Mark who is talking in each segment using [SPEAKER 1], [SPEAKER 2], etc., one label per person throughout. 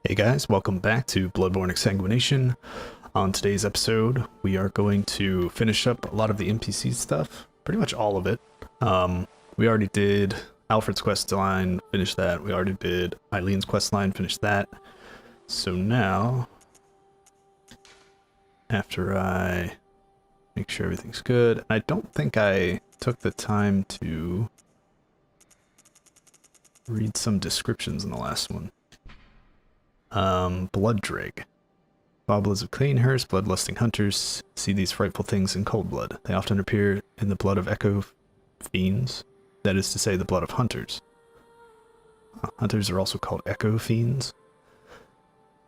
[SPEAKER 1] Hey guys, welcome back to Bloodborne Exsanguination. On today's episode, we are going to finish up a lot of the NPC stuff, pretty much all of it. We already did Alfred's quest line, finished that. We already did Eileen's quest line, finished that. So now, after I make sure everything's good, I don't think I took the time to read some descriptions in the last one. Blooddrig. Goblins of Cleanhurst, bloodlusting hunters, see these frightful things in cold blood. They often appear in the blood of echo fiends, that is to say, the blood of hunters. Hunters are also called echo fiends.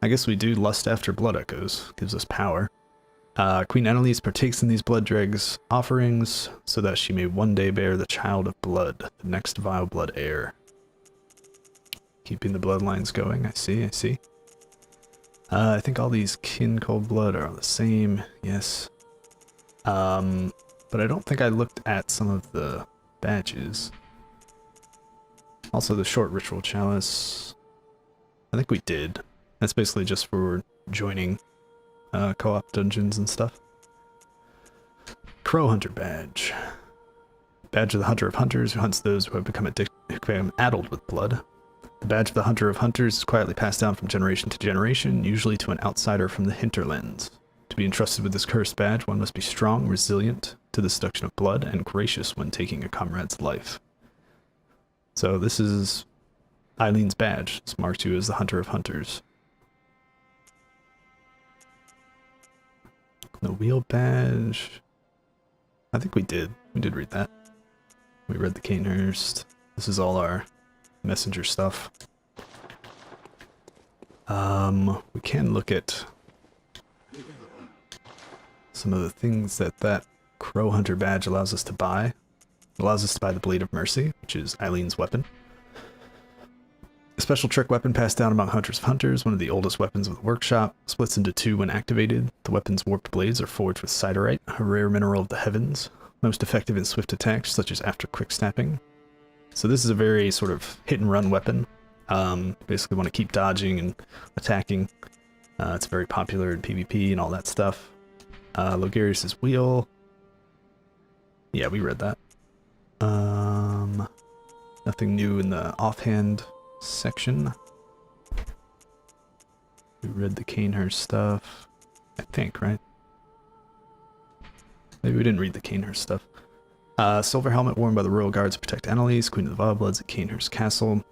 [SPEAKER 1] I guess we do lust after blood echoes, gives us power. Queen Annalise partakes in these blood dregs offerings, so that she may one day bear the child of blood, the next vile blood heir. Keeping the bloodlines going, I see. I think all these kin cold blood are the same, yes. But I don't think I looked at some of the badges. Also the short ritual chalice. I think we did. That's basically just for joining co-op dungeons and stuff. Crow Hunter badge. Badge of the Hunter of Hunters, who hunts those who have become addled with blood. The badge of the Hunter of Hunters is quietly passed down from generation to generation, usually to an outsider from the hinterlands. To be entrusted with this cursed badge, one must be strong, resilient to the seduction of blood, and gracious when taking a comrade's life. So this is Eileen's badge. This marks you as the Hunter of Hunters. The wheel badge. I think we did. We did read that. We read the Canehurst. This is all our messenger stuff. We can look at some of the things that Crow Hunter badge allows us to buy. It allows us to buy the Blade of Mercy, which is Eileen's weapon. A special trick weapon passed down among Hunters of Hunters, one of the oldest weapons of the workshop, splits into two when activated. The weapon's warped blades are forged with siderite, a rare mineral of the heavens, most effective in swift attacks such as after quick snapping. So this is a very sort of hit and run weapon. Basically want to keep dodging and attacking. It's very popular in PvP and all that stuff. Logarius' wheel. Yeah, we read that. Nothing new in the offhand section. We read the Canehurst stuff, I think, right? Maybe we didn't read the Canehurst stuff. Silver helmet worn by the royal guards to protect Annalise, Queen of the Vilebloods at Canehurst Castle.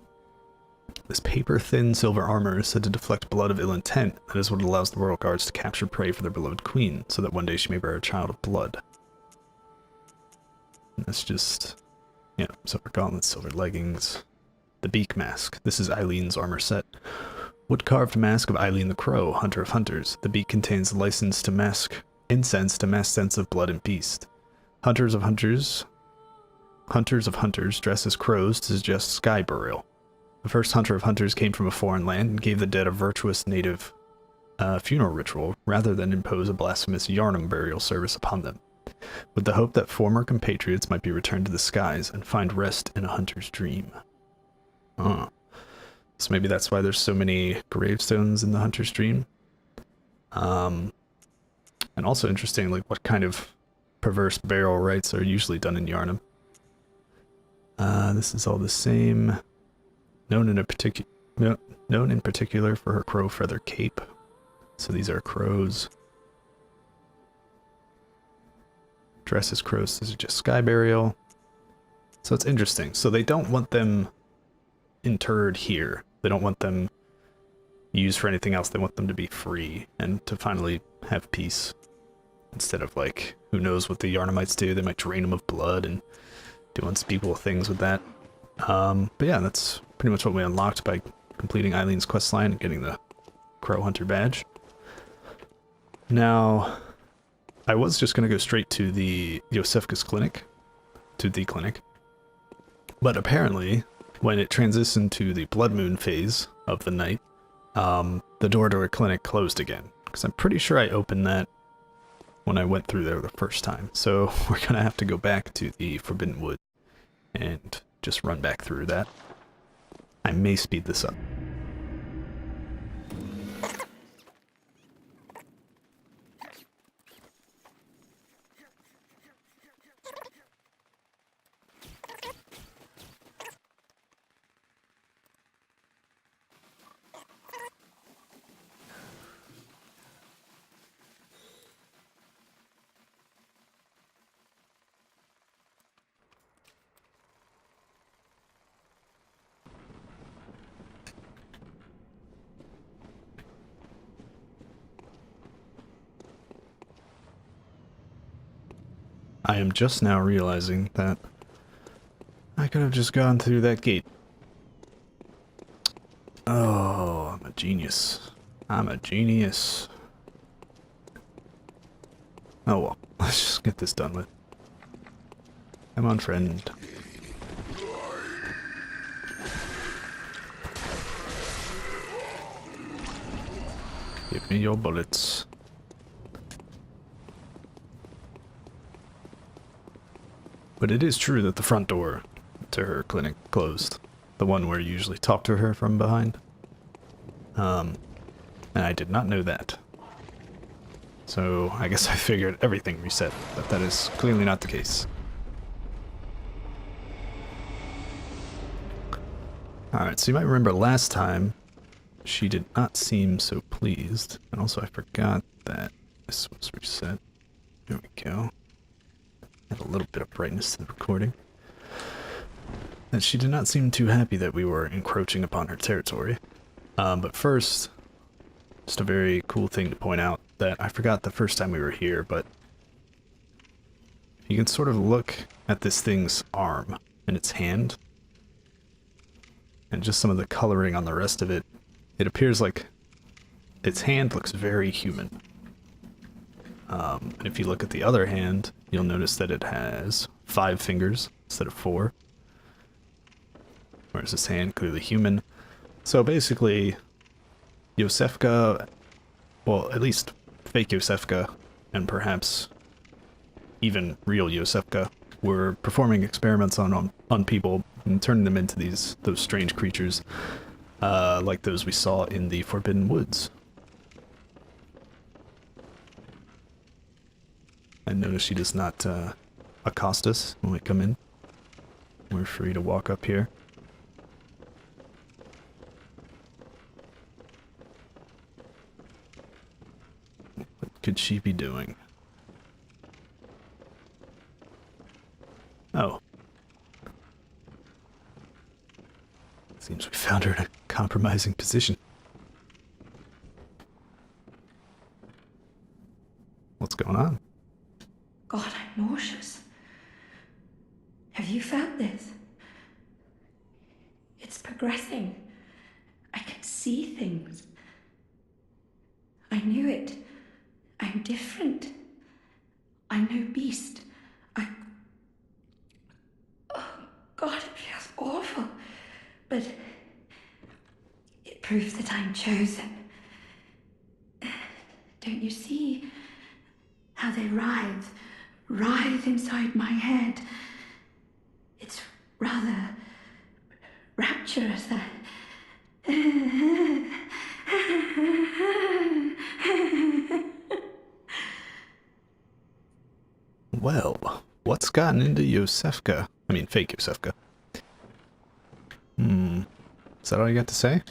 [SPEAKER 1] This paper-thin silver armor is said to deflect blood of ill intent. That is what allows the royal guards to capture prey for their beloved queen, so that one day she may bear a child of blood. And that's just, you know, silver gauntlets, silver leggings. The beak mask. This is Eileen's armor set. Wood-carved mask of Eileen the Crow, Hunter of Hunters. The beak contains license to mask incense to mask scents of blood and beast. Hunters of Hunters dress as crows to suggest sky burial. The first Hunter of Hunters came from a foreign land and gave the dead a virtuous native funeral ritual rather than impose a blasphemous Yahar'gul burial service upon them, with the hope that former compatriots might be returned to the skies and find rest in a hunter's dream. So maybe that's why there's so many gravestones in the hunter's dream. And also interesting, like what kind of perverse burial rites are usually done in Yahar'gul. This is all the same. Known in particular for her crow feather cape. So these are crows. Dress as crows to suggest sky burial. So it's interesting. So they don't want them interred here. They don't want them used for anything else. They want them to be free and to finally have peace. Instead of, like, who knows what the Yahar'gulites do. They might drain them of blood and do unspeakable things with that. But yeah, that's pretty much what we unlocked by completing Eileen's questline and getting the Crow Hunter badge. Now, I was just going to go straight to the Yosefka's clinic, but apparently, when it transitioned to the Blood Moon phase of the night, the door to her clinic closed again, because I'm pretty sure I opened that when I went through there the first time. So we're going to have to go back to the Forbidden Wood and just run back through that. I may speed this up. I am just now realizing that I could have just gone through that gate. Oh, I'm a genius. I'm a genius. Oh well, let's just get this done with. Come on, friend. Give me your bullets. But it is true that the front door to her clinic closed. The one where you usually talk to her from behind. And I did not know that. So I guess I figured everything reset, but that is clearly not the case. Alright, so you might remember last time she did not seem so pleased. And also I forgot that this was reset. There we go. Add a little bit of brightness to the recording. And she did not seem too happy that we were encroaching upon her territory. But first, just a very cool thing to point out that I forgot the first time we were here, but you can sort of look at this thing's arm and its hand, and just some of the coloring on the rest of it. It appears like its hand looks very human. And if you look at the other hand, you'll notice that it has 5 fingers instead of 4. Whereas this hand, clearly human. So basically, Yosefka, well, at least fake Yosefka, and perhaps even real Yosefka, were performing experiments on people and turning them into those strange creatures, like those we saw in the Forbidden Woods. I notice she does not accost us when we come in. We're free to walk up here. What could she be doing? Oh. Seems we found her in a compromising position. What's going on?
[SPEAKER 2] God, I'm nauseous. Have you felt this? It's progressing. I can see things. I knew it. I'm different. I'm no beast. Oh, God, it feels awful. But it proves that I'm chosen. Don't you see how they writhe inside my head? It's rather rapturous.
[SPEAKER 1] Well, what's gotten into Yosefka? I mean, fake Yosefka. Is that all you got to say?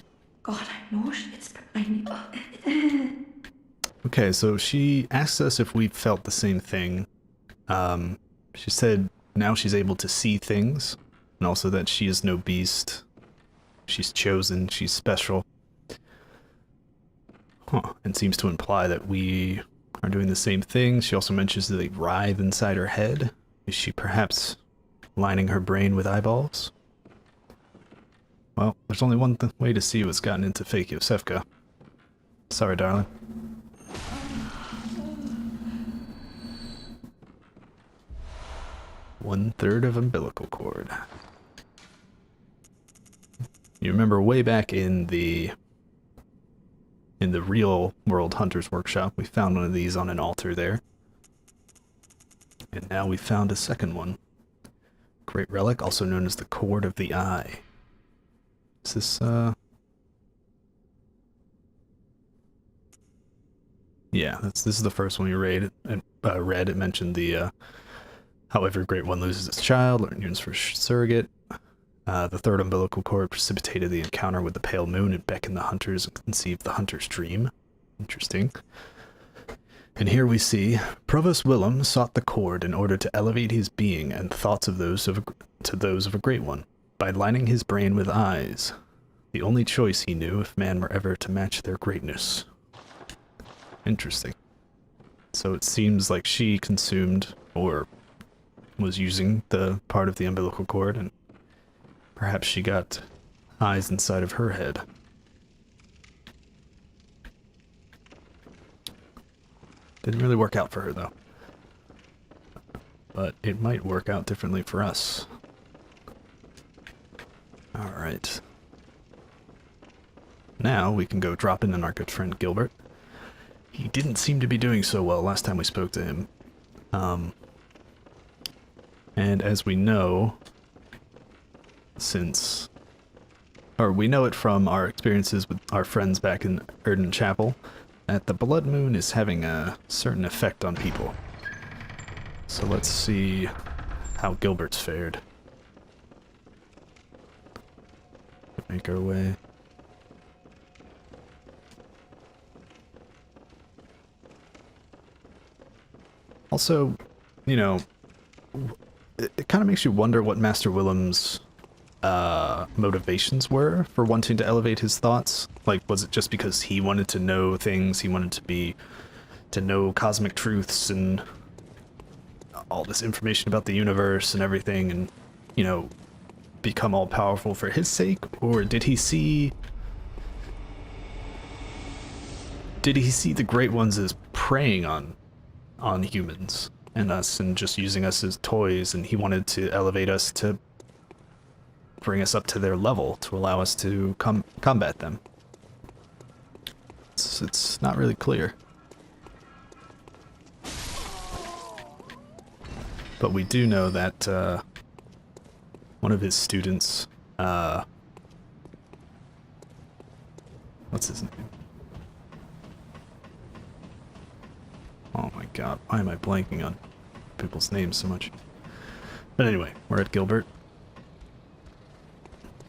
[SPEAKER 2] God, I'm nauseous.
[SPEAKER 1] Okay, so she asked us if we felt the same thing. She said now she's able to see things, and also that she is no beast. She's chosen, she's special. Huh, and seems to imply that we are doing the same thing. She also mentions that they writhe inside her head. Is she perhaps lining her brain with eyeballs? Well, there's only one way to see what's gotten into fake Yosefka. Sorry, darling. One-third of umbilical cord. You remember way back in the real world Hunter's Workshop, we found one of these on an altar there. And now we found a second one. Great relic, also known as the Cord of the Eye. Is this, yeah, this is the first one we read. It mentioned the, how every great one loses its child, or yearns for surrogate. The third umbilical cord precipitated the encounter with the pale moon and beckoned the hunters and conceived the hunter's dream. Interesting. And here we see, Provost Willem sought the cord in order to elevate his being and thoughts of those of a great one, by lining his brain with eyes, the only choice he knew if man were ever to match their greatness. Interesting. So it seems like she consumed, or was using the part of the umbilical cord, and perhaps she got eyes inside of her head. Didn't really work out for her, though. But it might work out differently for us. Alright. Now we can go drop in on our good friend Gilbert. He didn't seem to be doing so well last time we spoke to him. And as we know, we know it from our experiences with our friends back in Erden Chapel, that the blood moon is having a certain effect on people. So let's see how Gilbert's fared. Make our way. Also, you know, it kind of makes you wonder what Master Willem's motivations were for wanting to elevate his thoughts. Like, was it just because he wanted to know things, he wanted to know cosmic truths and all this information about the universe and everything, and, you know, become all powerful for his sake? Or did he see the Great Ones as preying on humans and us and just using us as toys, and he wanted to elevate us to bring us up to their level to allow us to combat them? It's not really clear. But we do know that one of his students, what's his name? Oh my god, why am I blanking on people's names so much? But anyway, we're at Gilbert.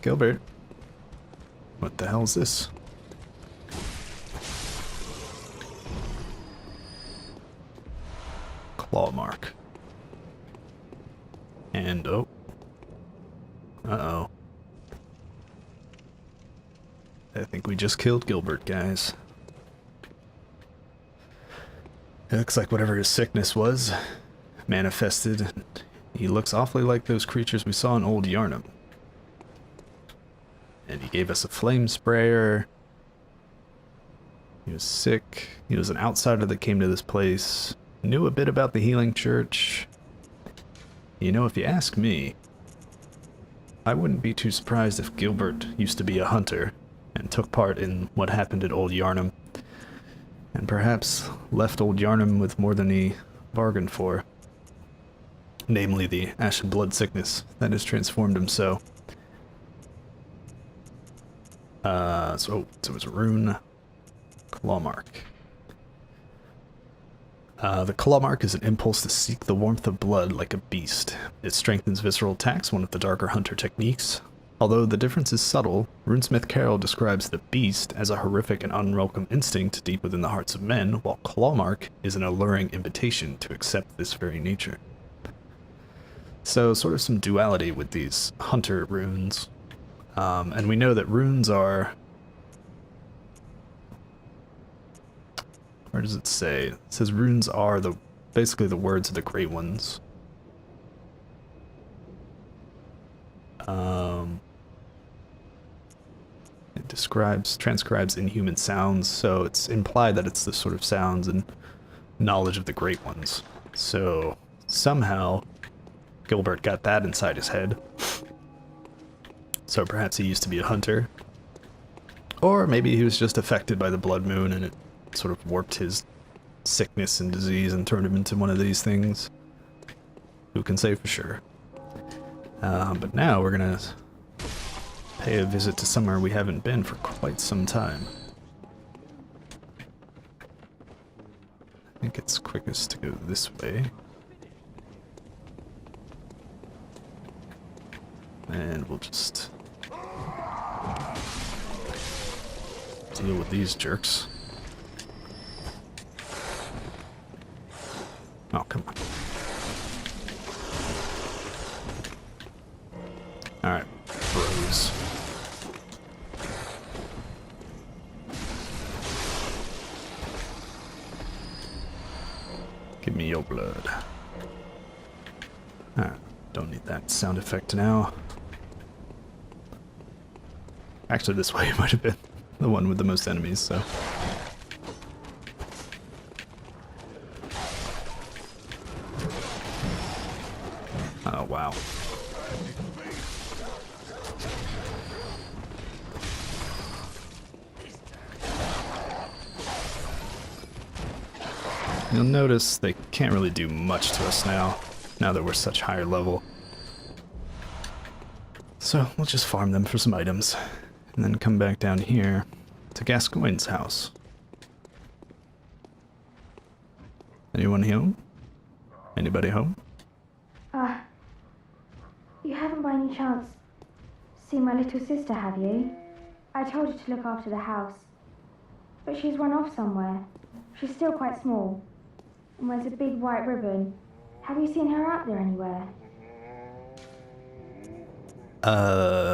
[SPEAKER 1] Gilbert? What the hell is this? Claw mark. And, oh. Uh-oh. I think we just killed Gilbert, guys. It looks like whatever his sickness was manifested. He looks awfully like those creatures we saw in Old Yarnum. And he gave us a flame sprayer. He was sick. He was an outsider that came to this place. Knew a bit about the healing church. You know, if you ask me, I wouldn't be too surprised if Gilbert used to be a hunter and took part in what happened at Old Yarnum, and perhaps left Old Yarnum with more than he bargained for, namely the ashen blood sickness that has transformed him so. So it was a rune. Claw mark. The claw mark is an impulse to seek the warmth of blood like a beast. It strengthens visceral attacks, one of the darker hunter techniques. Although the difference is subtle, runesmith Carol describes the beast as a horrific and unwelcome instinct deep within the hearts of men, while claw mark is an alluring invitation to accept this very nature. So sort of some duality with these hunter runes. And we know that runes are... Where does it say? It says runes are basically the words of the Great Ones. It transcribes inhuman sounds, so it's implied that it's the sort of sounds and knowledge of the Great Ones. So somehow Gilbert got that inside his head. So perhaps he used to be a hunter. Or maybe he was just affected by the blood moon and it sort of warped his sickness and disease and turned him into one of these things. Who can say for sure? But now we're gonna pay a visit to somewhere we haven't been for quite some time. I think it's quickest to go this way. And we'll just deal with these jerks. Oh, come on. Alright, bros. Give me your blood. Alright. Don't need that sound effect now. Actually, this way might have been the one with the most enemies, so. Oh, wow. You'll notice they can't really do much to us now that we're such higher level. So we'll just farm them for some items, and then come back down here to Gascoigne's house. Anyone home? Anybody home?
[SPEAKER 3] You haven't by any chance seen my little sister, have you? I told her to look after the house, but she's run off somewhere. She's still quite small, and wears a big white ribbon. Have you seen her out there anywhere?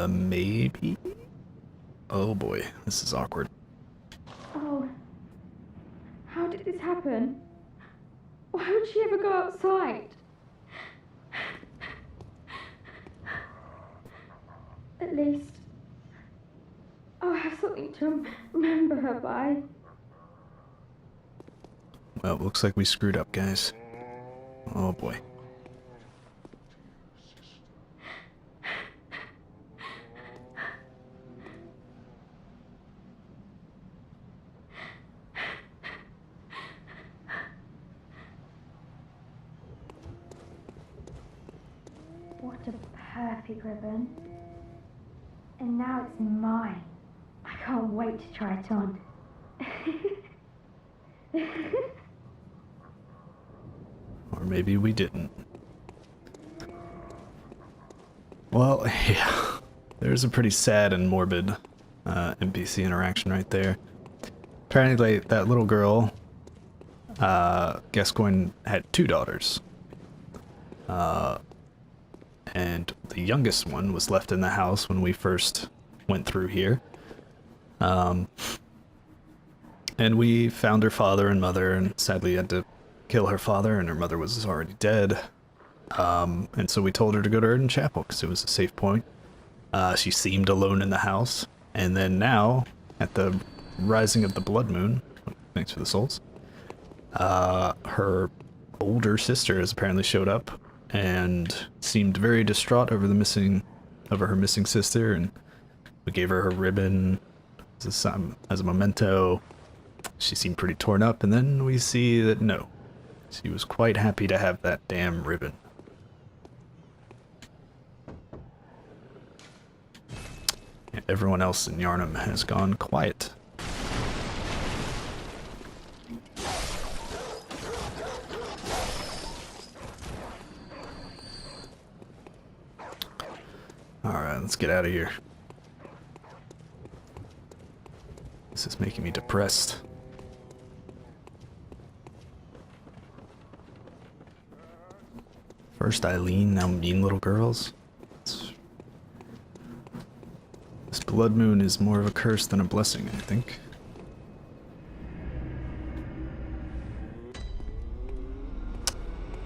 [SPEAKER 1] Maybe? Oh boy, this is awkward.
[SPEAKER 3] Oh, how did this happen? Why would she ever go outside? At least I'll have something to remember her by.
[SPEAKER 1] Well, looks like we screwed up, guys. Oh boy.
[SPEAKER 3] What a perfect ribbon. And now it's mine. I can't wait to try it on.
[SPEAKER 1] Or maybe we didn't. Well, yeah. There's a pretty sad and morbid NPC interaction right there. Apparently, that little girl, Gascoigne had 2 daughters. And the youngest one was left in the house when we first went through here. And we found her father and mother, and sadly had to kill her father, and her mother was already dead. And so we told her to go to Erden Chapel because it was a safe point. She seemed alone in the house, and then now, at the rising of the blood moon, thanks for the souls, her older sister has apparently showed up and seemed very distraught over her missing sister, and we gave her ribbon as a memento. She seemed pretty torn up, and then we see that no, she was quite happy to have that damn ribbon. And everyone else in Yhar'gul has gone quiet. Alright, let's get out of here. This is making me depressed. First Eileen, now mean little girls. This blood moon is more of a curse than a blessing, I think.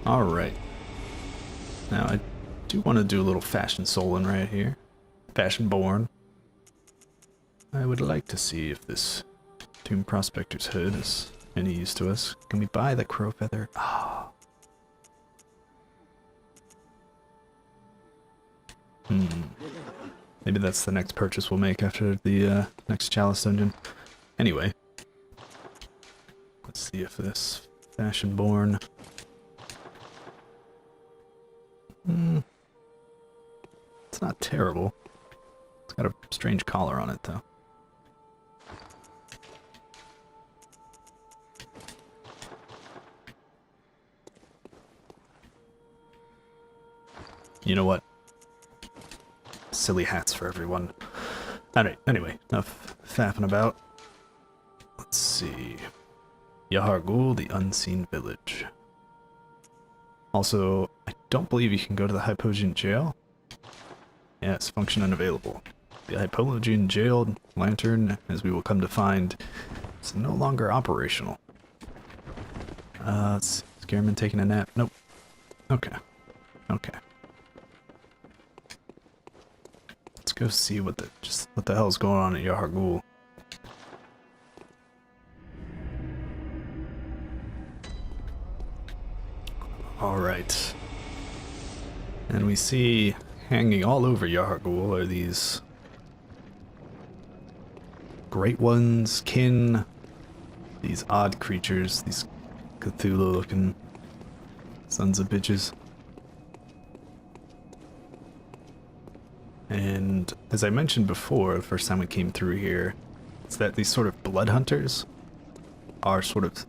[SPEAKER 1] Alright. Now I do want to do a little fashion soling right here. Fashionborn. I would like to see if this Tomb Prospector's hood is any use to us. Can we buy the crow feather? Ah. Maybe that's the next purchase we'll make after the next Chalice dungeon. Anyway. Let's see if this Fashionborn... It's not terrible. It's got a strange collar on it, though. You know what? Silly hats for everyone. Alright, anyway, enough faffing about. Let's see. Yahar'gul, the Unseen Village. Also, I don't believe you can go to the Hypogean jail. Yes, function unavailable. The Hypogean jail lantern, as we will come to find, is no longer operational. Let's see. Scareman taking a nap? Nope. Okay. Okay. go see what the hell's going on at Yahar'gul. Alright. And we see hanging all over Yahar'gul are these great ones, kin, these odd creatures, these Cthulhu looking sons of bitches. And as I mentioned before, the first time we came through here, it's that these sort of blood hunters are sort of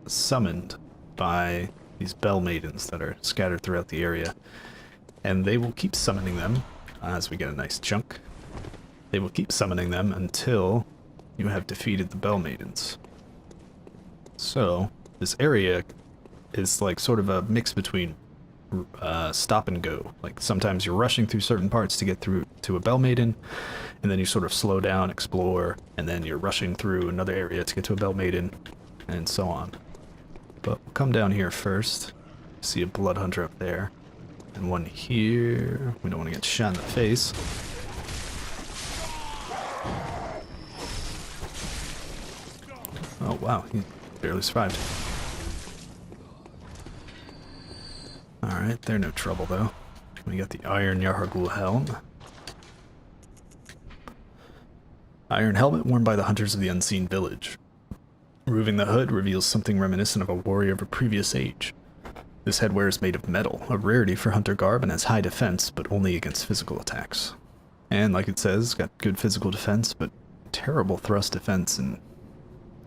[SPEAKER 1] summoned by these bell maidens that are scattered throughout the area. And they will keep summoning them as we get a nice chunk. They will keep summoning them until you have defeated the bell maidens. So this area is like sort of a mix between stop and go. Like sometimes you're rushing through certain parts to get through to a bell maiden, and then you sort of slow down, explore, and then you're rushing through another area to get to a bell maiden, and so on. But we'll come down here first. See a blood hunter up there, and one here. We don't want to get shot in the face. Oh wow, he barely survived. Alright, they're no trouble though. We got the Iron Yahar'gul helm. Iron helmet worn by the hunters of the unseen village. Removing the hood reveals something reminiscent of a warrior of a previous age. This headwear is made of metal, a rarity for hunter garb, and has high defense, but only against physical attacks. And like it says, got good physical defense, but terrible thrust defense and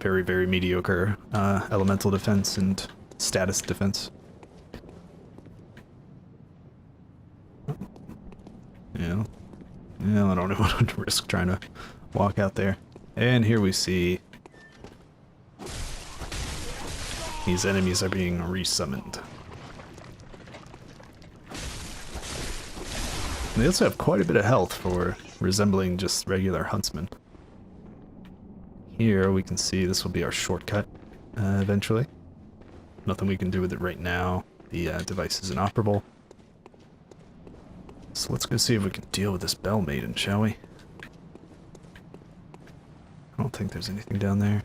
[SPEAKER 1] very, very mediocre elemental defense and status defense. Yeah, I don't know what to risk trying to walk out there. And here we see these enemies are being resummoned. They also have quite a bit of health for resembling just regular huntsmen. Here we can see this will be our shortcut eventually. Nothing we can do with it right now. The device is inoperable. So let's go see if we can deal with this bell maiden, shall we? I don't think there's anything down there.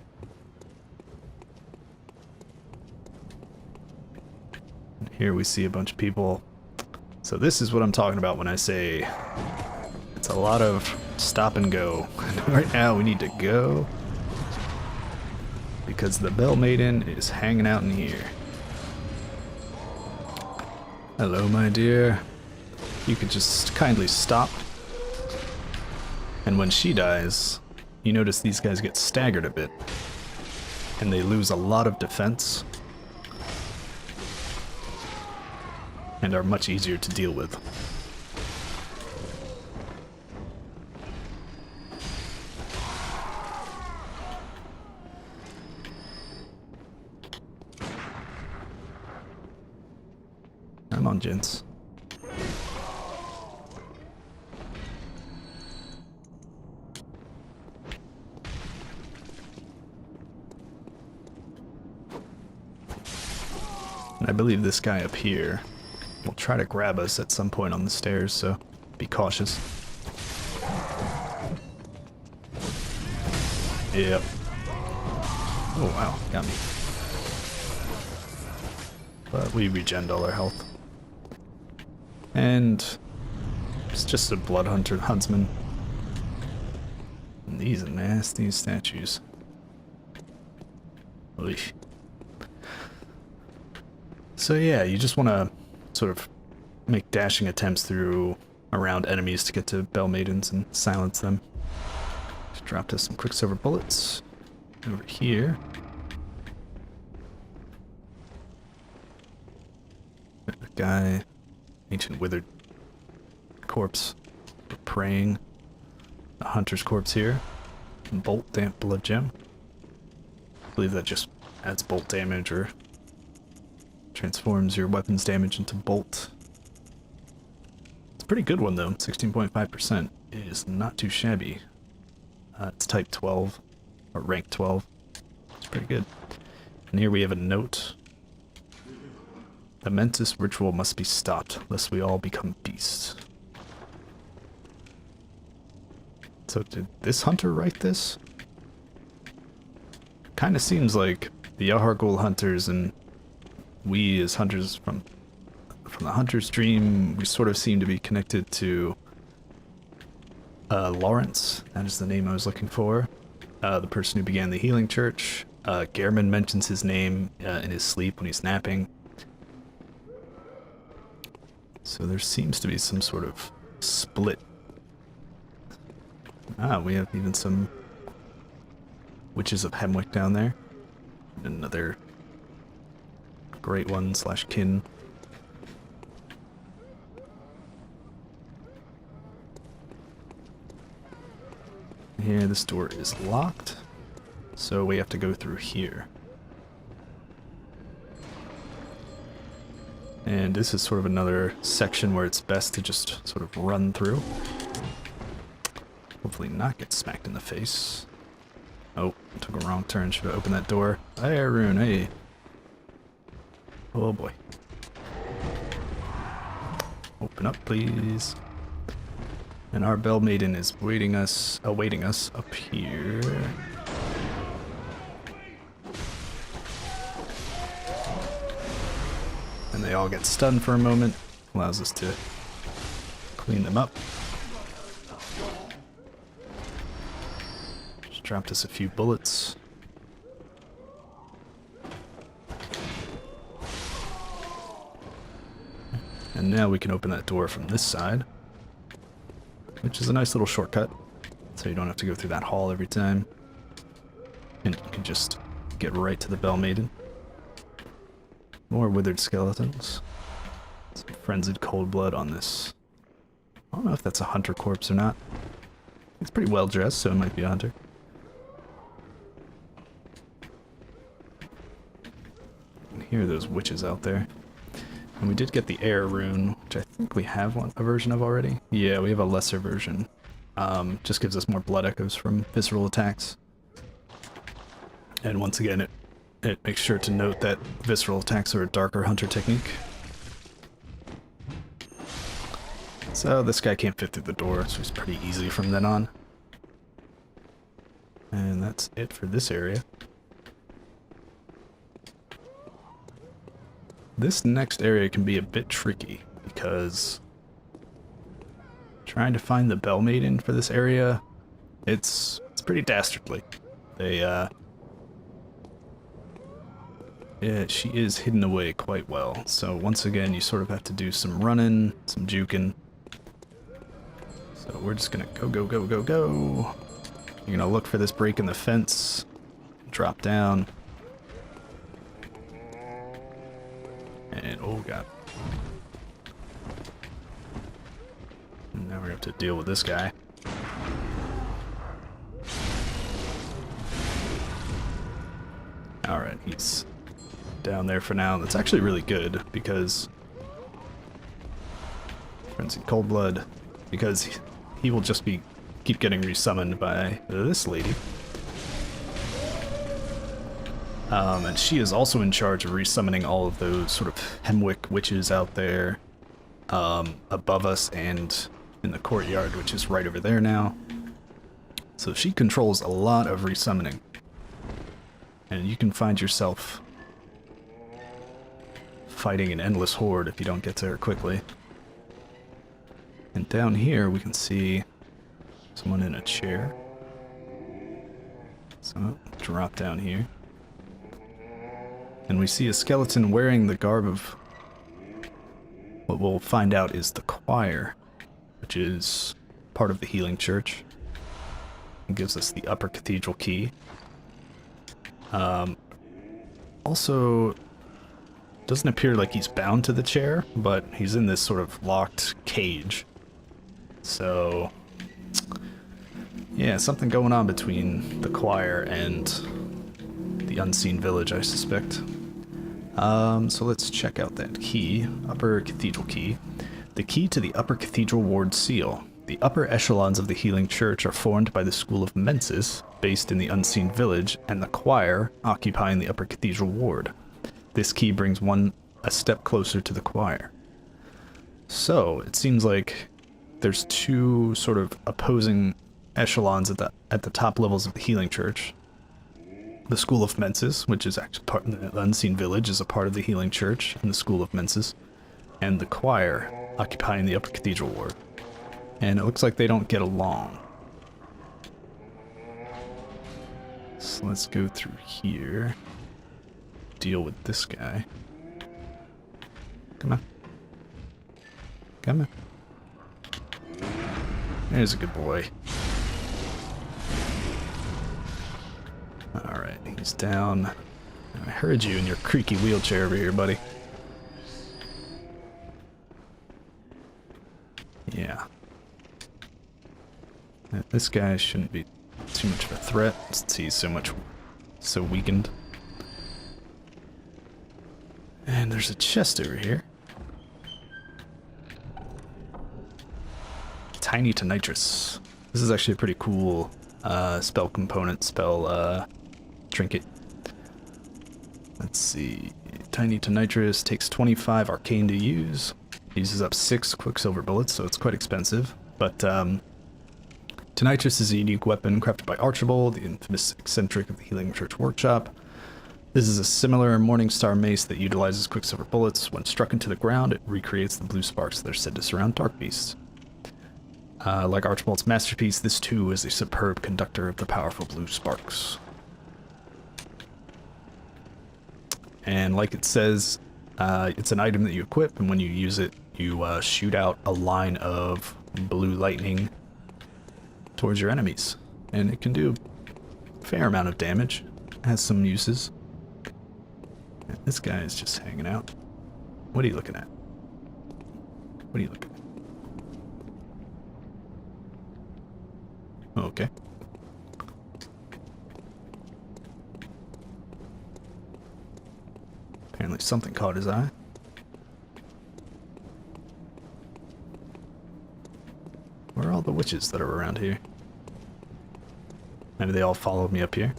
[SPEAKER 1] And here we see a bunch of people. So this is what I'm talking about when I say it's a lot of stop and go. Right now we need to go because the bell maiden is hanging out in here. Hello, my dear. You could just kindly stop. And when she dies, you notice these guys get staggered a bit. And they lose a lot of defense. And are much easier to deal with. Come on, gents. And I believe this guy up here will try to grab us at some point on the stairs, so be cautious. Yep. Oh wow, got me. But we regened all our health. And it's just a blood huntsman. And these nasty statues. Oish. So yeah, you just want to sort of make dashing attempts through around enemies to get to bell maidens and silence them. Just dropped us some quicksilver bullets. Over here. A guy, ancient withered corpse, praying. A hunter's corpse here. And bolt damp blood gem. I believe that just adds bolt damage or transforms your weapon's damage into bolt. It's a pretty good one though. 16.5% is not too shabby. It's type 12 or rank 12. It's pretty good. And here we have a note. The Mentis ritual must be stopped, lest we all become beasts. So did this hunter write this? Kind of seems like the Yahar'gul hunters and we as hunters from the hunter's dream, we sort of seem to be connected to Lawrence. That is the name I was looking for. The person who began the healing church. Gehrman mentions his name in his sleep when he's napping. So there seems to be some sort of split. Ah, we have even some Witches of Hemwick down there. Another great one / kin. Here, this door is locked, so we have to go through here. And this is sort of another section where it's best to just sort of run through. Hopefully not get smacked in the face. Oh, took a wrong turn. Should have opened that door. Hey, Arun, hey. Oh boy. Open up, please. And our Bell Maiden is awaiting us up here. And they all get stunned for a moment. Allows us to clean them up. Just dropped us a few bullets. And now we can open that door from this side, which is a nice little shortcut, so you don't have to go through that hall every time. And you can just get right to the Bell Maiden. More withered skeletons. Some frenzied cold blood on this. I don't know if that's a hunter corpse or not. It's pretty well dressed, so it might be a hunter. You can hear those witches out there. And we did get the air rune, which I think we have a version of already. Yeah, we have a lesser version. Just gives us more blood echoes from visceral attacks. And once again, it makes sure to note that visceral attacks are a darker hunter technique. So this guy can't fit through the door, so he's pretty easy from then on. And that's it for this area. This next area can be a bit tricky, because trying to find the Bell Maiden for this area, it's pretty dastardly. Yeah, she is hidden away quite well, so once again you sort of have to do some running, some juking. So we're just gonna go, go, go, go, go. You're gonna look for this break in the fence, drop down. And oh god. And now we have to deal with this guy. Alright, he's down there for now. That's actually really good because Frenzied Cold Blood, because he will just keep getting resummoned by this lady. And she is also in charge of resummoning all of those sort of Hemwick witches out there above us and in the courtyard, which is right over there now. So she controls a lot of resummoning. And you can find yourself fighting an endless horde if you don't get to her quickly. And down here we can see someone in a chair. So drop down here. And we see a skeleton wearing the garb of what we'll find out is the choir, which is part of the healing church. It gives us the upper cathedral key. Also, doesn't appear like he's bound to the chair, but he's in this sort of locked cage. So, yeah, something going on between the choir and the unseen village, I suspect. So let's check out that key, upper cathedral key. The key to the upper cathedral ward seal. The upper echelons of the healing church are formed by the school of Mensis, based in the unseen village, and the choir, occupying the upper cathedral ward. This key brings one a step closer to the choir. So, it seems like there's two sort of opposing echelons at the top levels of the healing church. The School of Menses, which is actually part of the Unseen Village, is a part of the healing church in the School of Menses, and the choir occupying the upper cathedral ward. And it looks like they don't get along. So let's go through here. Deal with this guy. Come on. Come on. There's a good boy. Alright, he's down. I heard you in your creaky wheelchair over here, buddy. Yeah. This guy shouldn't be too much of a threat since he's so weakened. And there's a chest over here. Tiny to nitrous. This is actually a pretty cool spell component, trinket. Let's see. Tiny to nitrous takes 25 arcane to use. Uses up 6 quicksilver bullets, so it's quite expensive. But Tonitrus is a unique weapon crafted by Archibald, the infamous eccentric of the Healing Church Workshop. This is a similar Morningstar mace that utilizes quicksilver bullets. When struck into the ground, it recreates the blue sparks that are said to surround dark beasts. Like Archibald's masterpiece, this too is a superb conductor of the powerful blue sparks. And like it says, it's an item that you equip, and when you use it, you shoot out a line of blue lightning towards your enemies. And it can do a fair amount of damage. It has some uses. And this guy is just hanging out. What are you looking at? What are you looking at? Okay. Apparently something caught his eye. Where are all the witches that are around here? Maybe they all followed me up here.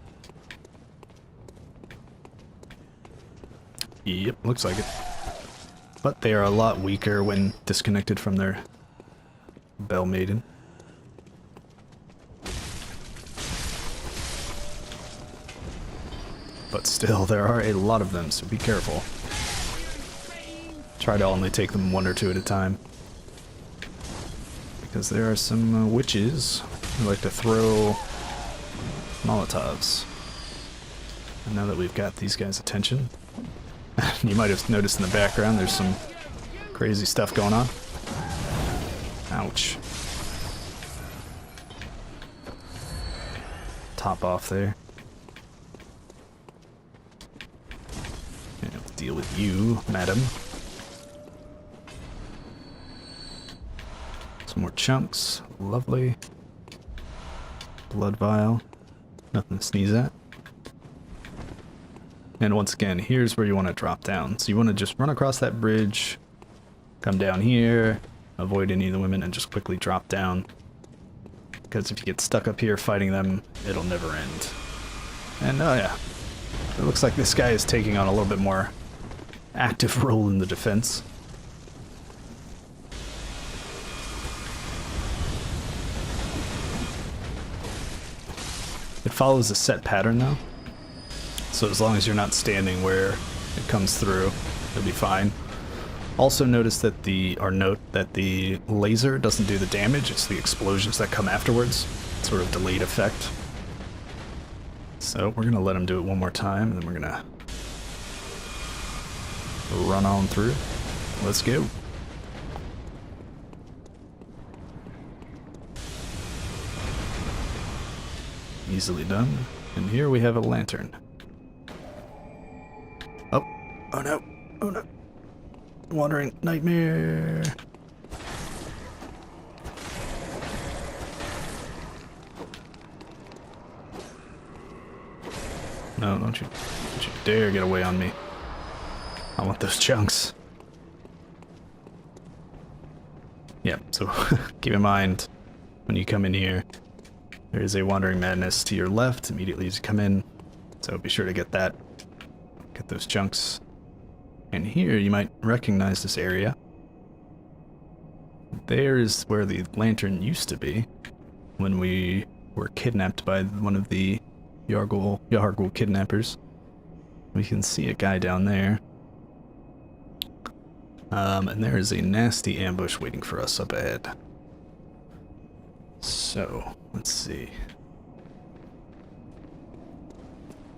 [SPEAKER 1] Yep, looks like it. But they are a lot weaker when disconnected from their Bell Maiden. But still, there are a lot of them, so be careful. Try to only take them 1 or 2 at a time. Because there are some witches who like to throw Molotovs. And now that we've got these guys' attention, you might have noticed in the background there's some crazy stuff going on. Ouch. Top off there. And we'll deal with you, madam. Some more chunks. Lovely. Blood vial. Nothing to sneeze at. And once again, here's where you want to drop down. So you want to just run across that bridge, come down here, avoid any of the women, and just quickly drop down. Because if you get stuck up here fighting them, it'll never end. And oh yeah, it looks like this guy is taking on a little bit more active role in the defense. It follows a set pattern though. So as long as you're not standing where it comes through, you'll be fine. Also note that the laser doesn't do the damage, it's the explosions that come afterwards. Sort of delayed effect. So we're gonna let him do it one more time, and then we're gonna run on through. Let's go. Easily done. And here we have a lantern. Oh no, oh no. Wandering nightmare. No, don't you dare get away on me. I want those chunks. Yeah, so keep in mind when you come in here, there is a Wandering Madness to your left immediately as you come in. So be sure to get that. Get those chunks. And here you might recognize this area. There is where the lantern used to be when we were kidnapped by one of the Yahar'gul kidnappers. We can see a guy down there. And there is a nasty ambush waiting for us up ahead. So, let's see.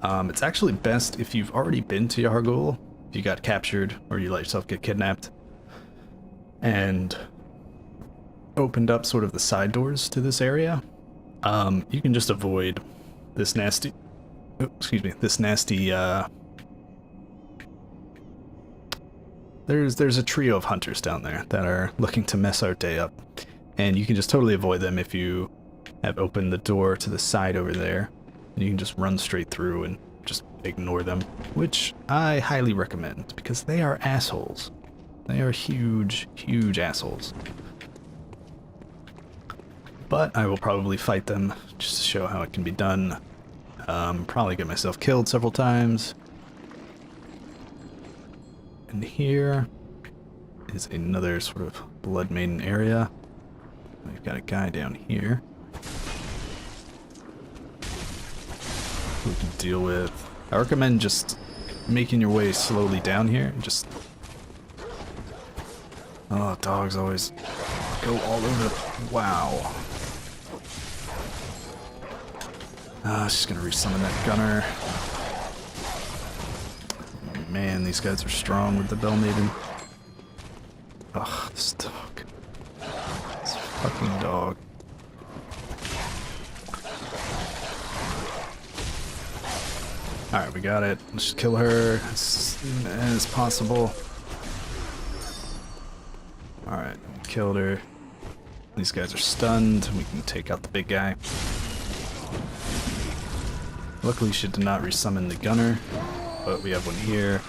[SPEAKER 1] It's actually best if you've already been to Yahar'gul, if you got captured or you let yourself get kidnapped, and opened up sort of the side doors to this area. You can just avoid this nasty, there's a trio of hunters down there that are looking to mess our day up, and you can just totally avoid them if you have opened the door to the side over there, and you can just run straight through and just ignore them, which I highly recommend because they are assholes. They are huge, huge assholes. But I will probably fight them just to show how it can be done. Probably get myself killed several times. And here is another sort of Blood Maiden area. We've got a guy down here who we can deal with. I recommend just making your way slowly down here. Just... Oh, dogs always go all over the... Wow. Just gonna resummon that gunner. Man, these guys are strong with the Bell Maiden. Ugh, this dog. This fucking dog. Alright, we got it. Let's just kill her as soon as possible. Alright, killed her. These guys are stunned. We can take out the big guy. Luckily, she did not resummon the gunner, but we have one here.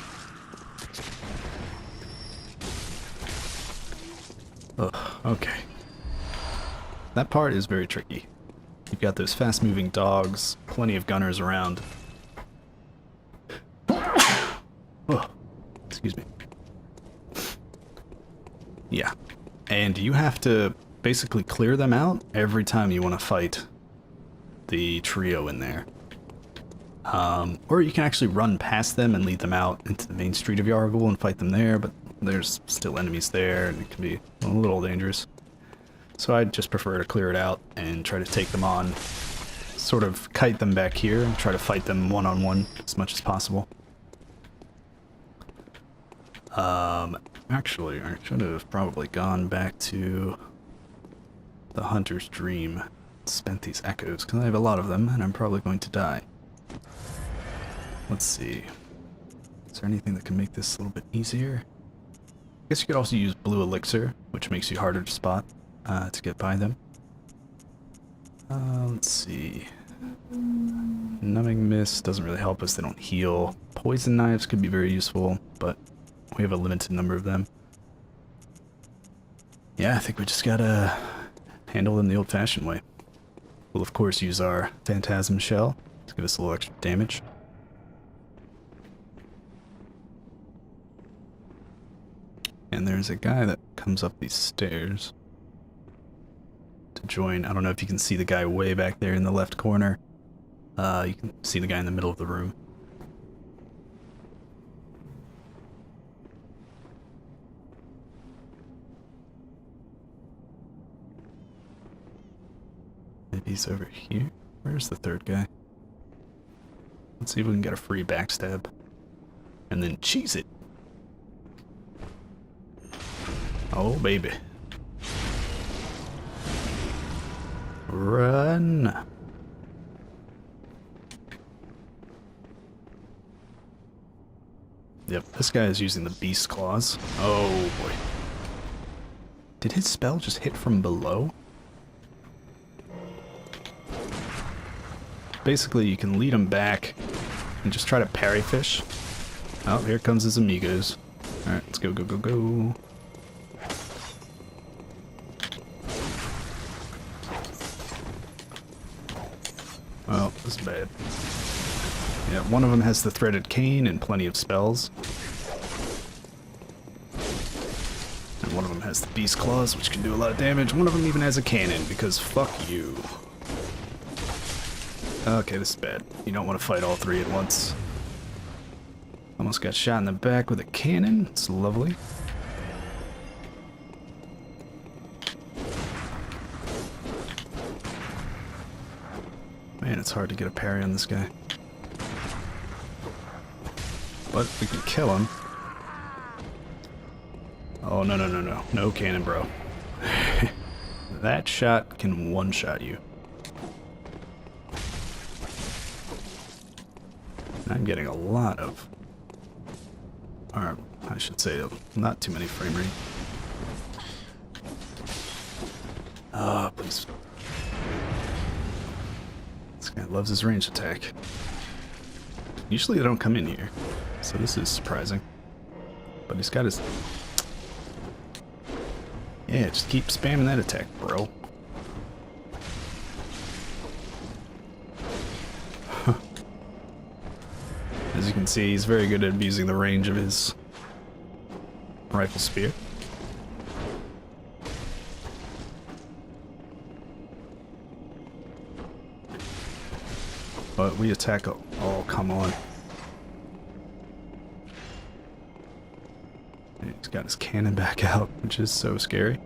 [SPEAKER 1] Ugh, okay. That part is very tricky. You've got those fast-moving dogs, plenty of gunners around. Oh, excuse me. Yeah, and you have to basically clear them out every time you want to fight the trio in there. Or you can actually run past them and lead them out into the main street of Yahar'gul and fight them there, but there's still enemies there and it can be a little dangerous. So I'd just prefer to clear it out and try to take them on, sort of kite them back here and try to fight them one-on-one as much as possible. Actually, I should have probably gone back to the Hunter's Dream, spent these echoes, because I have a lot of them and I'm probably going to die. Let's see. Is there anything that can make this a little bit easier? I guess you could also use blue elixir, which makes you harder to spot to get by them. Let's see. Numbing mist doesn't really help us, they don't heal. Poison knives could be very useful, but we have a limited number of them. Yeah, I think we just gotta handle them the old-fashioned way. We'll of course use our Phantasm Shell to give us a little extra damage. And there's a guy that comes up these stairs to join. I don't know if you can see the guy way back there in the left corner. You can see the guy in the middle of the room. Maybe he's over here. Where's the third guy? Let's see if we can get a free backstab. And then cheese it. Oh, baby. Run. Yep, this guy is using the beast claws. Oh, boy. Did his spell just hit from below? Basically, you can lead him back and just try to parry fish. Oh, here comes his amigos. Alright, let's go, go, go, go. Well, this is bad. Yeah, one of them has the threaded cane and plenty of spells. And one of them has the beast claws, which can do a lot of damage. One of them even has a cannon, because fuck you. Okay, this is bad. You don't want to fight all three at once. Almost got shot in the back with a cannon. It's lovely. Man, it's hard to get a parry on this guy. But we can kill him. Oh, no, no, no, no. No cannon, bro. That shot can one-shot you. I'm getting a lot of... Or, I should say, not too many frame rate. Oh, please. This guy loves his range attack. Usually they don't come in here, so this is surprising. But he's got his... Yeah, just keep spamming that attack, bro. As you can see, he's very good at abusing the range of his rifle spear. But we attack... Oh, come on. He's got his cannon back out, which is so scary.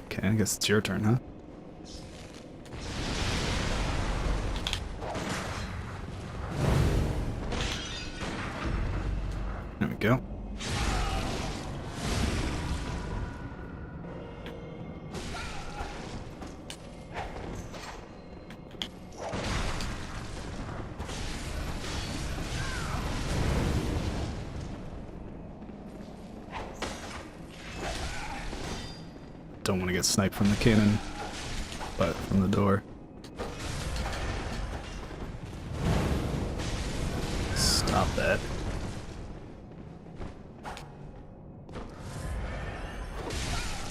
[SPEAKER 1] Okay, I guess it's your turn, huh? There we go. Don't want to get sniped from the cannon, but from the door. Stop that.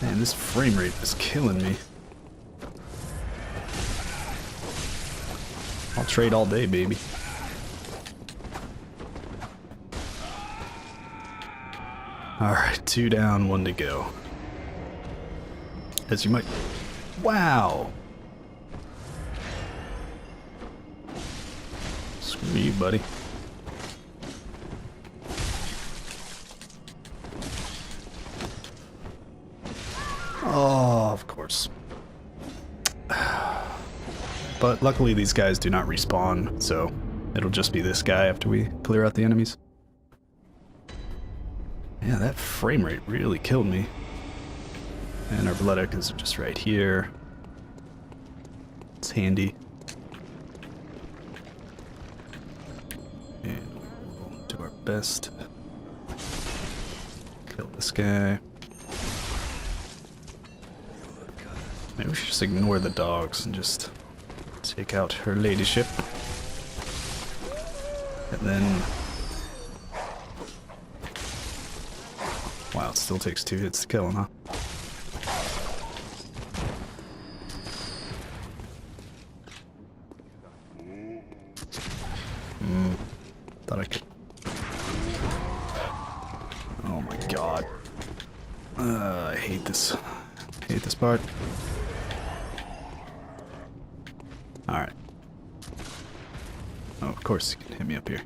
[SPEAKER 1] Man, this frame rate is killing me. I'll trade all day, baby. Alright, 2 down, 1 to go. As you might... Wow! Screw you, buddy. Oh, of course. But luckily these guys do not respawn, so it'll just be this guy after we clear out the enemies. Yeah, that frame rate really killed me. And our bloodic is just right here. It's handy. And we'll do our best. Kill this guy. Maybe we should just ignore the dogs and just take out her ladyship. And then... Wow, it still takes 2 hits to kill him, huh? Thought I could... Oh my god. I hate this. I hate this part. Alright. Oh, of course you can hit me up here.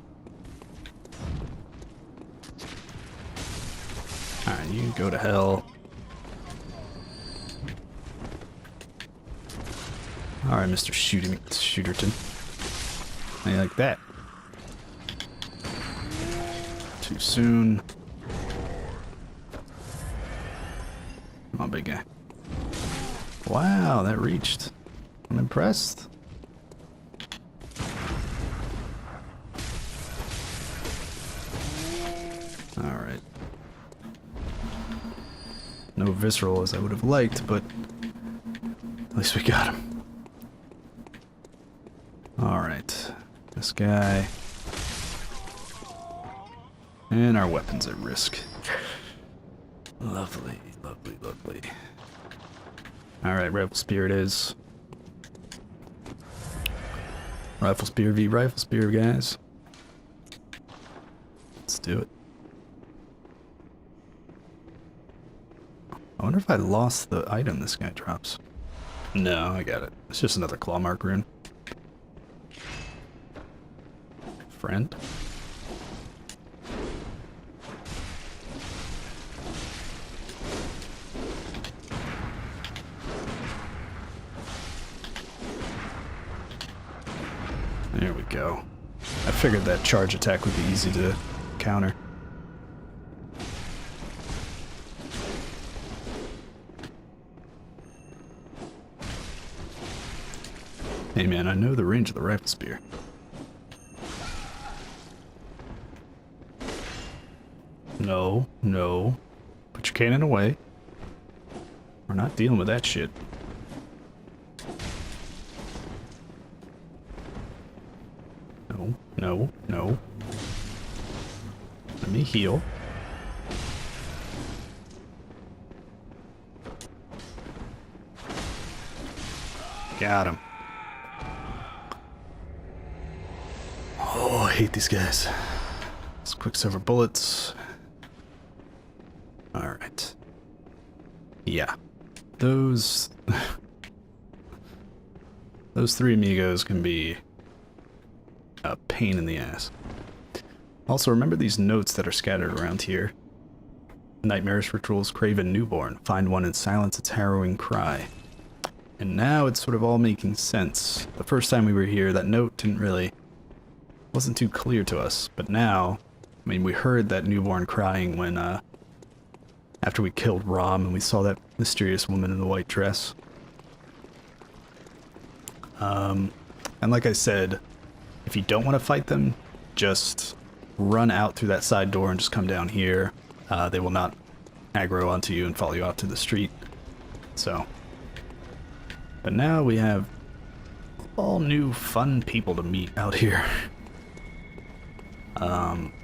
[SPEAKER 1] Alright, you go to hell. Alright, Mr. Shooterton. How you like that? Too soon. Come on, big guy. Wow, that reached. I'm impressed. Alright. No visceral as I would have liked, but at least we got him. Alright. This guy. And our weapon's at risk. Lovely, lovely, lovely. Alright, rifle spear it is. Rifle spear v rifle spear, guys. Let's do it. I wonder if I lost the item this guy drops. No, I got it. It's just another claw mark rune. Friend? There we go. I figured that charge attack would be easy to counter. Hey man, I know the range of the rifle spear. No, no. Put your cannon away. We're not dealing with that shit. No, no, no. Let me heal. Got him. Oh, I hate these guys. It's Quicksilver bullets. Alright. Yeah. Those... those three amigos can be a pain in the ass. Also, remember these notes that are scattered around here. Nightmarish rituals crave a newborn. Find one and silence its harrowing cry. And now it's sort of all making sense. The first time we were here, that note wasn't too clear to us. But now, I mean, we heard that newborn crying when, after we killed Rom and we saw that mysterious woman in the white dress. And like I said, if you don't want to fight them, just run out through that side door and just come down here. They will not aggro onto you and follow you out to the street. So, but now we have all new fun people to meet out here.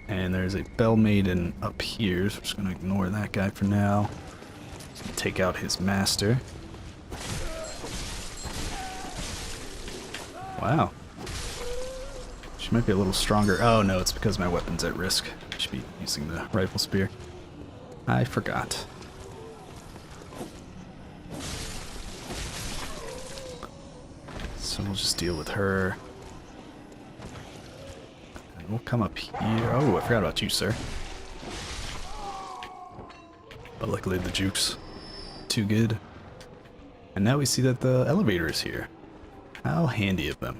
[SPEAKER 1] And there's a Bell Maiden up here, so we're just gonna ignore that guy for now. Take out his master. Wow. She might be a little stronger. Oh no, it's because my weapon's at risk. I should be using the rifle spear. I forgot. So we'll just deal with her. And we'll come up here. Oh, I forgot about you, sir. But luckily the juke's too good. And now we see that the elevator is here. How handy of them.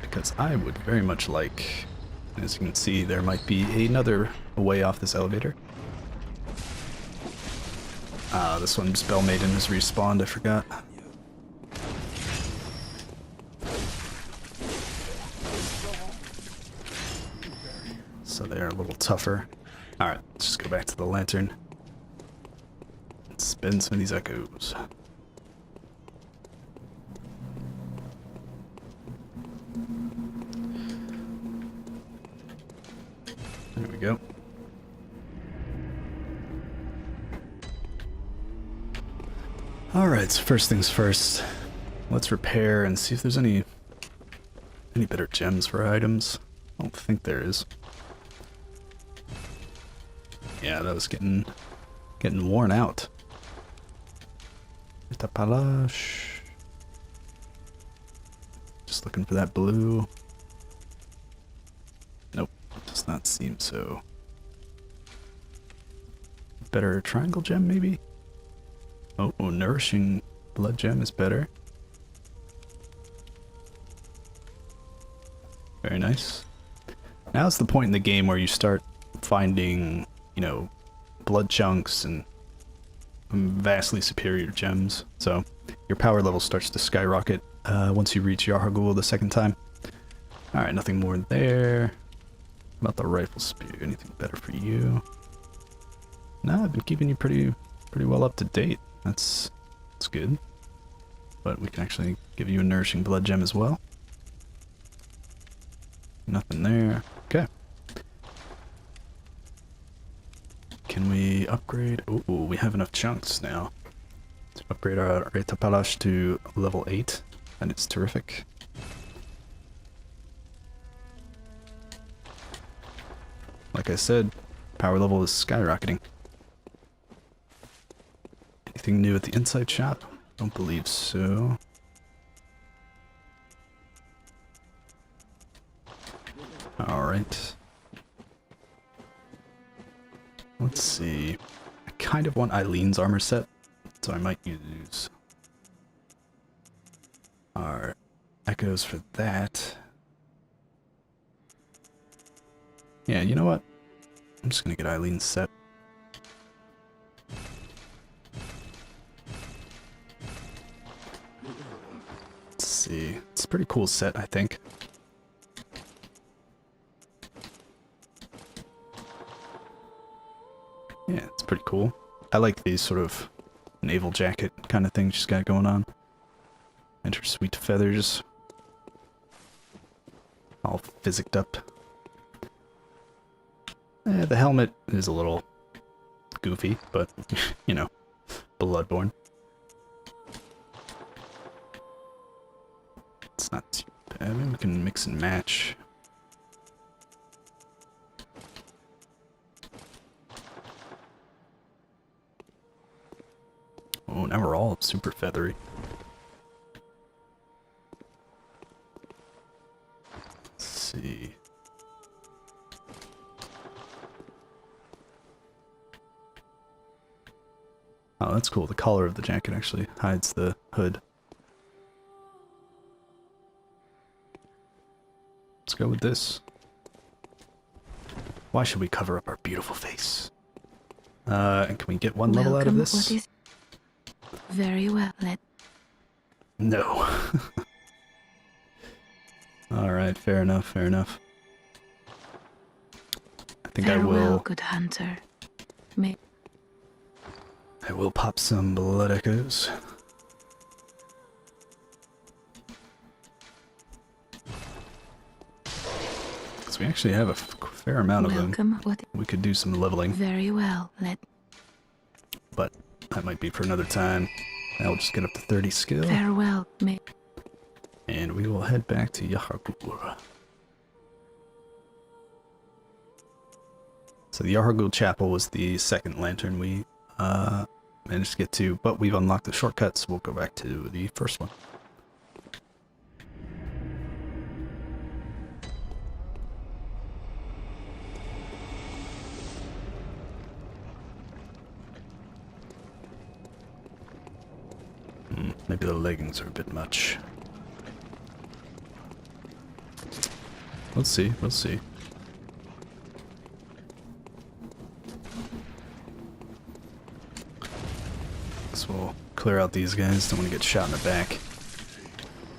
[SPEAKER 1] Because I would very much like, as you can see, there might be another way off this elevator. This one's Bell Maiden has respawned, I forgot. So they're a little tougher. Alright, let's just go back to the lantern. And spin some of these echoes. There we go. Alright, so first things first. Let's repair and see if there's any better gems for items. I don't think there is. Yeah, that was getting worn out. Tapalash. Just looking for that blue. Nope, does not seem so. Better triangle gem, maybe? Oh, nourishing blood gem is better. Very nice. Now's the point in the game where you start finding, you know, blood chunks and vastly superior gems. So your power level starts to skyrocket once you reach Yahar'gul the second time. Alright, nothing more there. About the rifle spear, anything better for you? No, I've been keeping you pretty well up to date. That's good. But we can actually give you a nourishing blood gem as well. Nothing there. Okay. Can we upgrade? Ooh, we have enough chunks now to upgrade our Retapalash to level 8, and it's terrific. Like I said, power level is skyrocketing. Anything new at the inside shop? Don't believe so. Alright. Let's see. I kind of want Eileen's armor set, so I might use our echoes for that. Yeah, you know what? I'm just gonna get Eileen's set. Let's see. It's a pretty cool set, I think. Yeah, it's pretty cool. I like these sort of naval jacket kind of things she's got going on. And her sweet feathers. All physicked up. The helmet is a little goofy, but, you know, Bloodborne. It's not too bad. Maybe we can mix and match. Oh, now we're all super feathery. Let's see. Oh, that's cool. The collar of the jacket actually hides the hood. Let's go with this. Why should we cover up our beautiful face? And can we get one level out of this?
[SPEAKER 4] What is... Very well,
[SPEAKER 1] No. Alright, fair enough, fair enough. I think
[SPEAKER 4] Farewell,
[SPEAKER 1] I will...
[SPEAKER 4] good hunter.
[SPEAKER 1] I will pop some blood echoes. Because we actually have a fair amount of them. We could do some leveling.
[SPEAKER 4] Very well,
[SPEAKER 1] But that might be for another time. Now we'll just get up to 30 skill.
[SPEAKER 4] Farewell,
[SPEAKER 1] And we will head back to Yahar'gul. So the Yahar'gul Chapel was the second lantern we managed to get to, but we've unlocked the shortcuts, so we'll go back to the first one. Maybe the leggings are a bit much. Let's see, we'll see. So we'll clear out these guys, don't want to get shot in the back.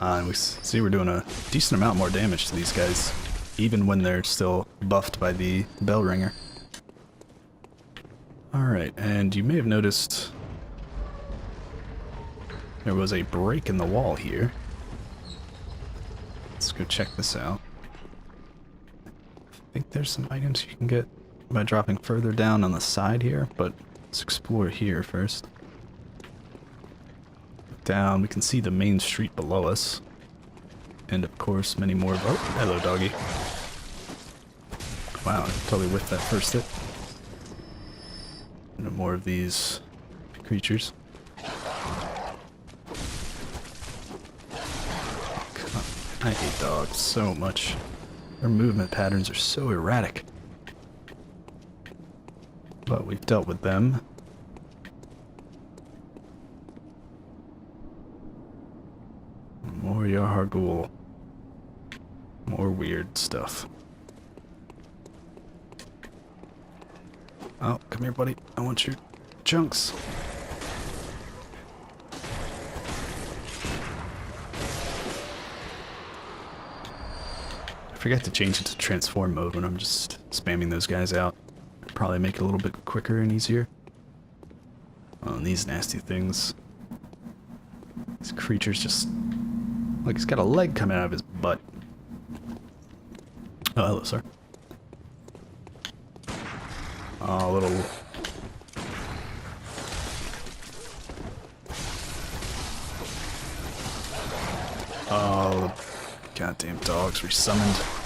[SPEAKER 1] And we see we're doing a decent amount more damage to these guys, even when they're still buffed by the bell ringer. Alright, and you may have noticed there was a break in the wall here. Let's go check this out. I think there's some items you can get by dropping further down on the side here, but let's explore here first. Down, we can see the main street below us. And of course, many more. Oh, hello, doggy. Wow, I totally whiffed that first hit. And more of these creatures. God, I hate dogs so much. Their movement patterns are so erratic. But we've dealt with them. More Yahar'gul. More weird stuff. Oh, come here, buddy. I want your chunks. I forget to change it to transform mode when I'm just spamming those guys out. Probably make it a little bit quicker and easier. Oh, and these nasty things. These creatures just... Like he's got a leg coming out of his butt. Oh, hello, sir. Oh, little... Oh, the goddamn dogs resummoned.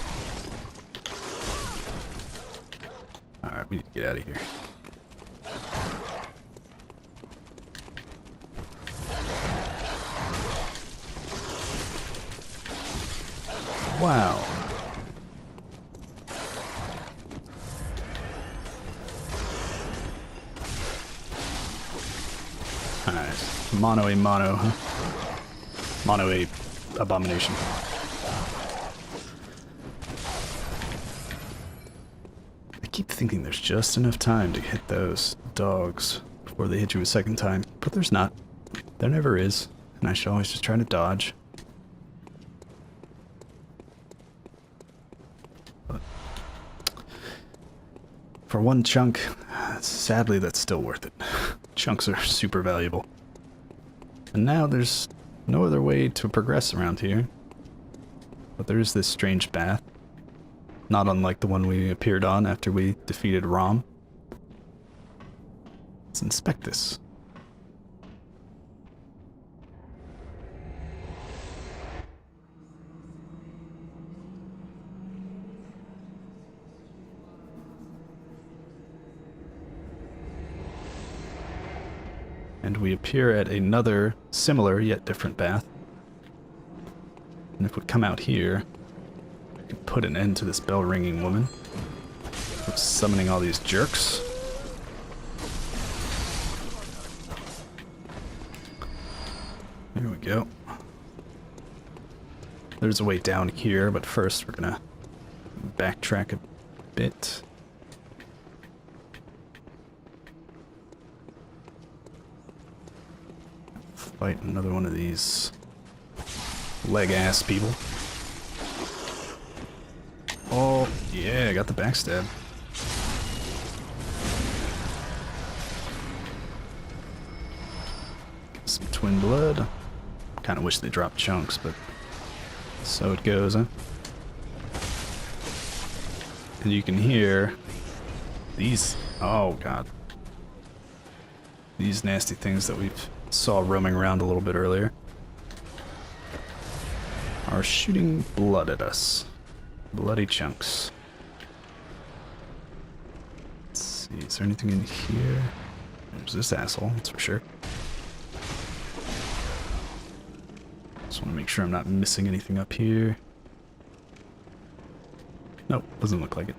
[SPEAKER 1] Alright, we need to get out of here. Wow. Alright. Mono a mono, huh? Mono a abomination. I keep thinking there's just enough time to hit those dogs before they hit you a second time, but there's not. There never is, and I should always just try to dodge. But for one chunk, sadly that's still worth it. Chunks are super valuable. And now there's no other way to progress around here. But there is this strange path. Not unlike the one we appeared on after we defeated Rom. Let's inspect this. And we appear at another similar yet different path. And if we come out here, we can put an end to this bell-ringing woman. We're summoning all these jerks. There we go. There's a way down here, but first we're gonna backtrack a bit. Fight another one of these leg-ass people. Oh, yeah, got the backstab. Some twin blood. Kinda wish they dropped chunks, but so it goes, huh? And you can hear these, oh god. These nasty things that we've saw roaming around a little bit earlier are shooting blood at us. Bloody chunks. Let's see, is there anything in here? There's this asshole, that's for sure. Just want to make sure I'm not missing anything up here. Nope, doesn't look like it.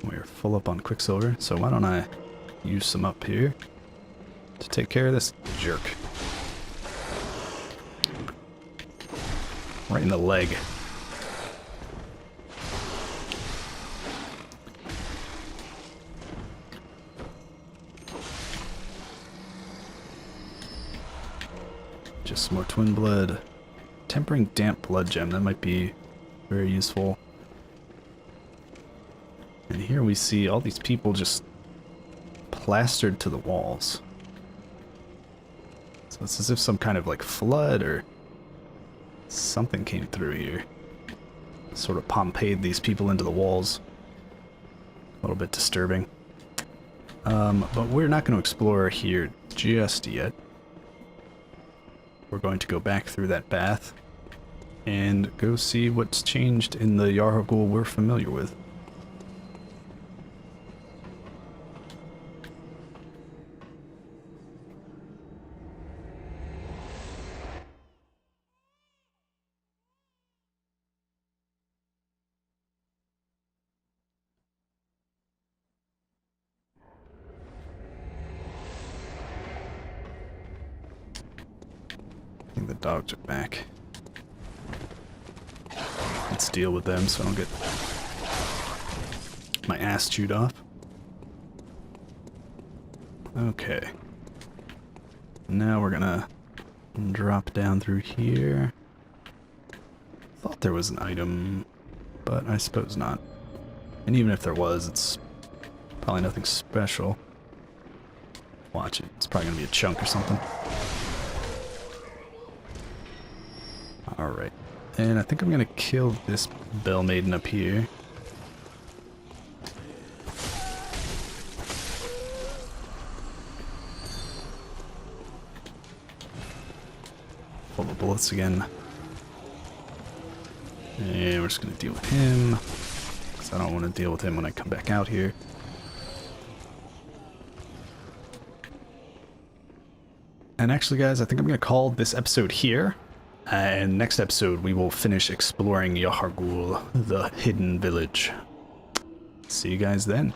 [SPEAKER 1] We're full up on Quicksilver, so why don't I use some up here to take care of this jerk. Right in the leg. Just some more twin blood. Tempering damp blood gem, that might be very useful. And here we see all these people just plastered to the walls. So it's as if some kind of like flood or something came through here. Sort of Pompeii'd these people into the walls. A little bit disturbing. But we're not going to explore here just yet. We're going to go back through that path and go see what's changed in the Yahar'gul we're familiar with. I think the dogs are back. Let's deal with them so I don't get my ass chewed off. Okay. Now we're gonna drop down through here. Thought there was an item, but I suppose not. And even if there was, it's probably nothing special. Watch it. It's probably gonna be a chunk or something. Alright. And I think I'm gonna kill this Bell Maiden up here. Full of bullets again. And we're just gonna deal with him. Because I don't want to deal with him when I come back out here. And actually, guys, I think I'm going to call this episode here. And next episode, we will finish exploring Yahar'gul, the hidden village. See you guys then.